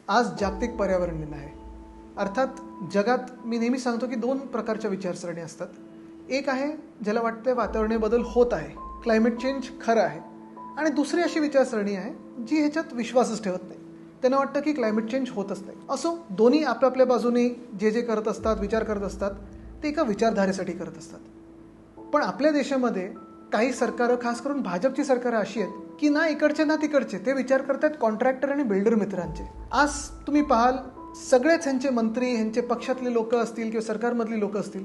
आज जागतिक पर्यावरण दिन आहे. अर्थात जगात मी नेहमी सांगतो की दोन प्रकारच्या विचारसरणी असतात. एक आहे ज्याला वाटतं वातावरणीय बदल होत आहे, क्लायमेट चेंज खरं आहे, आणि दुसरी अशी विचारसरणी आहे जी ह्याच्यात विश्वासच ठेवत नाही. त्यांना वाटतं की क्लायमेट चेंज होतच नाही. असो, दोन्ही आपापल्या बाजूने जे करत असतात, विचार करत असतात, ते एका विचारधारेसाठी करत असतात. पण आपल्या देशामध्ये काही सरकारं, खास करून भाजपची सरकारं अशी आहेत की ना इकडचे ना तिकडचे, ते विचार करतात कॉन्ट्रॅक्टर आणि बिल्डर मित्रांचे. आज तुम्ही पाहाल सगळेच ह्यांचे मंत्री, ह्यांचे पक्षातले लोक असतील किंवा सरकारमधली लोक असतील,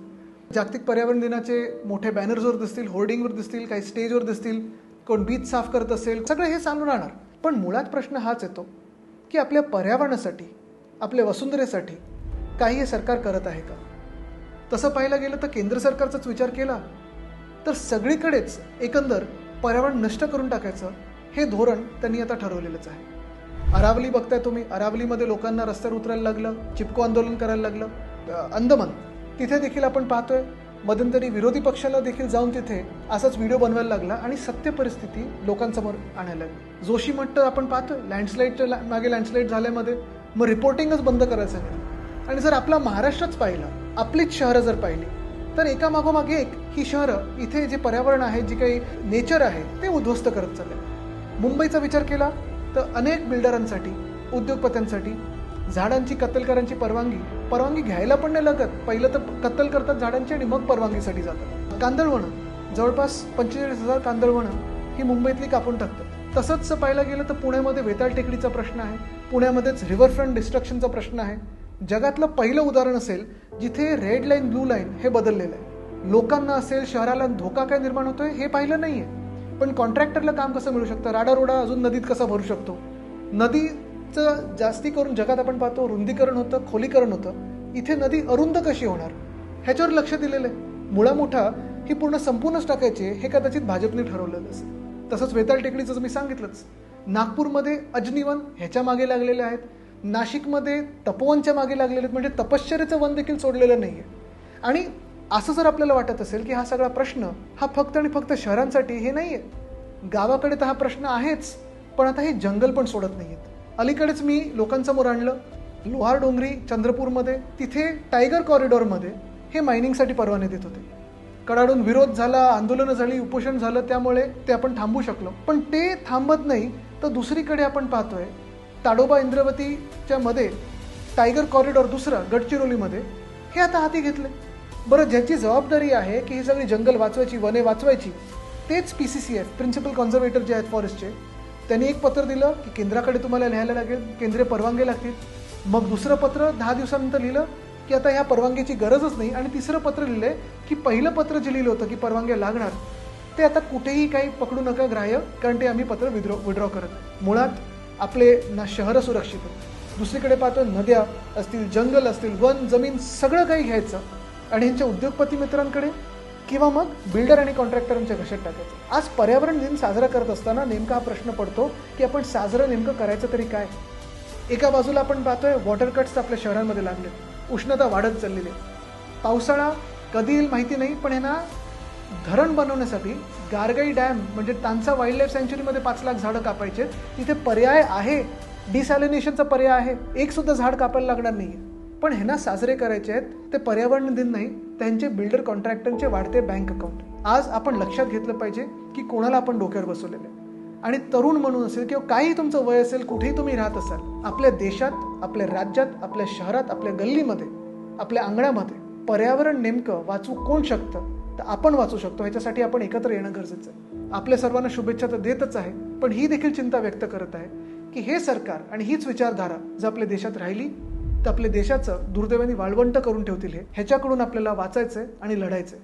जागतिक पर्यावरण दिनाचे मोठे बॅनर्सवर दिसतील, होर्डिंगवर दिसतील, काही स्टेजवर दिसतील, कोण बीच साफ करत असेल, सगळं हे चालू राहणार. पण मुळात प्रश्न हाच येतो की आपल्या पर्यावरणासाठी, आपल्या वसुंधरेसाठी काही हे सरकार करत आहे का? तसं पाहायला गेलं तर केंद्र सरकारचाच विचार केला तर सगळीकडेच एकंदर पर्यावरण नष्ट करून टाकायचं हे धोरण त्यांनी आता ठरवलेलंच आहे. अरावली बघताय तुम्ही, अरावलीमध्ये लोकांना रस्त्यावर उतरायला लागलं, चिपको आंदोलन करायला लागलं. अंदमान तिथे देखील आपण पाहतोय मध्यंतरी विरोधी पक्षाला देखील जाऊन तिथे असाच व्हिडिओ बनवायला लागला आणि सत्य परिस्थिती लोकांसमोर आणायला लागली. जोशीमठ आपण पाहतोय लँडस्लाईडच्या मागे लँडस्लाईड झाल्यामध्ये मग रिपोर्टिंगच बंद करायचं नाही. आणि जर आपला महाराष्ट्रच पाहिला, आपलीच शहरं जर पाहिली तर एकामागोमाग एक ही शहरं, इथे जे पर्यावरण आहे, जे काही नेचर आहे ते उद्ध्वस्त करत चालले. मुंबईचा विचार केला तर अनेक बिल्डरांसाठी, उद्योगपत्यांसाठी झाडांची कत्तल करायची परवानगी घ्यायला पण नाही लागत. पहिलं तर कत्तल करतात झाडांची आणि मग परवानगीसाठी जातात. कांदळवनं जवळपास 45,000 कांदळवनं ही मुंबईतली कापून टाकतात. तसंच पाहायला गेलं तर पुण्यामध्ये वेताळ टेकडीचा प्रश्न आहे, पुण्यामध्येच रिव्हरफ्रंट डिस्ट्रक्शनचा प्रश्न आहे. जगातलं पहिलं उदाहरण असेल जिथे रेड लाईन ब्लू लाईन हे बदललेलं आहे. लोकांना असेल, शहराला धोका काय निर्माण होतोय हे पाहिलं नाहीये, पण कॉन्ट्रॅक्टरला काम कसं मिळू शकतं, राडारोडा अजून नदीत कसा भरू शकतो. नदीचं जास्ती करून जगात आपण पाहतो रुंदीकरण होतं, खोलीकरण होतं, इथे नदी अरुंद कशी होणार ह्याच्यावर लक्ष दिलेलं आहे. मुळा मुठा ही संपूर्णच टाकायचे हे कदाचित भाजपने ठरवलेलं असेल. तसंच वेताळ टेकडीचं मी सांगितलंच. नागपूरमध्ये अजनीवन ह्याच्या मागे लागलेले आहेत, नाशिकमध्ये तपोवनच्या मागे लागलेले आहेत, म्हणजे तपश्चर्याचं वन देखील सोडलेलं नाहीये. आणि असं जर आपल्याला वाटत असेल की हा सगळा प्रश्न हा फक्त आणि फक्त शहरांसाठी, हे नाहीये. गावाकडे तर हा प्रश्न आहेच, पण आता हे जंगल पण सोडत नाहीयेत. अलीकडेच मी लोकांसमोर आणलं लोहार डोंगरी चंद्रपूरमध्ये, तिथे टायगर कॉरिडॉरमध्ये हे मायनिंगसाठी परवाने देत होते. कडाडून विरोध झाला, आंदोलनं झाली, उपोषण झालं, त्यामुळे ते आपण थांबवू शकलो. पण ते थांबत नाही तर दुसरीकडे आपण पाहतोय ताडोबा इंद्रावतीच्या मध्ये टायगर कॉरिडॉर दुसरं गडचिरोलीमध्ये हे आता हाती घेतले. बरं, ज्याची जबाबदारी आहे की ही सगळी जंगल वाचवायची, वने वाचवायची, तेच PCCF प्रिन्सिपल कॉन्झर्वेटर जे आहेत फॉरेस्टचे, त्यांनी एक पत्र दिलं की केंद्राकडे तुम्हाला लिहायला लागेल, केंद्रीय परवानगी लागतील. मग दुसरं पत्र 10 दिवसानंतर लिहिलं की आता ह्या परवानगीची गरजच नाही. आणि तिसरं पत्र लिहिलंय की पहिलं पत्र जे लिहिलं होतं की परवानगी लागणार, ते आता कुठेही काही पकडू नका ग्राह्य, कारण ते आम्ही पत्र विड्रॉ करत. मुळात आपले ना शहरं सुरक्षित आहेत, दुसरीकडे पाहतो नद्या असतील, जंगल असतील, वन जमीन सगळं काही घ्यायचं आणि ह्यांच्या उद्योगपती मित्रांकडे किंवा मग बिल्डर आणि कॉन्ट्रॅक्टरांच्या घशात टाकायचं. आज पर्यावरण दिन साजरा करत असताना नेमका हा प्रश्न पडतो की आपण साजरं नेमकं करायचं तरी काय. एका बाजूला आपण पाहतोय वॉटर कट्स आपल्या शहरांमध्ये लागले, उष्णता वाढत चाललेली आहे. पावसाळा कधी येईल माहिती नाही, पण ह्यांना धरण बनवण्यासाठी गारगाई डॅम म्हणजे तानसा वाईल्ड लाईफ सँच्युरीमध्ये 5 लाख झाडं कापायचे. तिथे पर्याय आहे, डिसॅलिनेशनचा पर्याय आहे, एक सुद्धा झाड कापायला लागणार नाहीये. पण ह्यांना साजरे करायचे आहेत ते पर्यावरण दिन नाही, त्यांचे बिल्डर कॉन्ट्रॅक्टरचे वाढते बँक अकाउंट. आज आपण लक्षात घेतलं पाहिजे की कोणाला आपण डोक्यावर बसवलेलं आहे. आणि तरुण म्हणून असेल किंवा काही तुमचं वय असेल, कुठेही तुम्ही राहत असाल, आपल्या देशात, आपल्या राज्यात, आपल्या शहरात, आपल्या गल्लीमध्ये, आपल्या अंगणामध्ये पर्यावरण नेमकं वाचू कोण शकतं, तर आपण वाचू शकतो. ह्याच्यासाठी आपण एकत्र येणं गरजेचं आहे. आपल्या सर्वांना शुभेच्छा तर देतच आहे, पण ही देखील चिंता व्यक्त करत आहे की हे सरकार आणि हीच विचारधारा जर आपल्या देशात राहिली तर आपल्या देशाचं दुर्दैवाने वाळवंट करून ठेवतील. ह्याच्याकडून आपल्याला वाचायचंय आणि लढायचंय.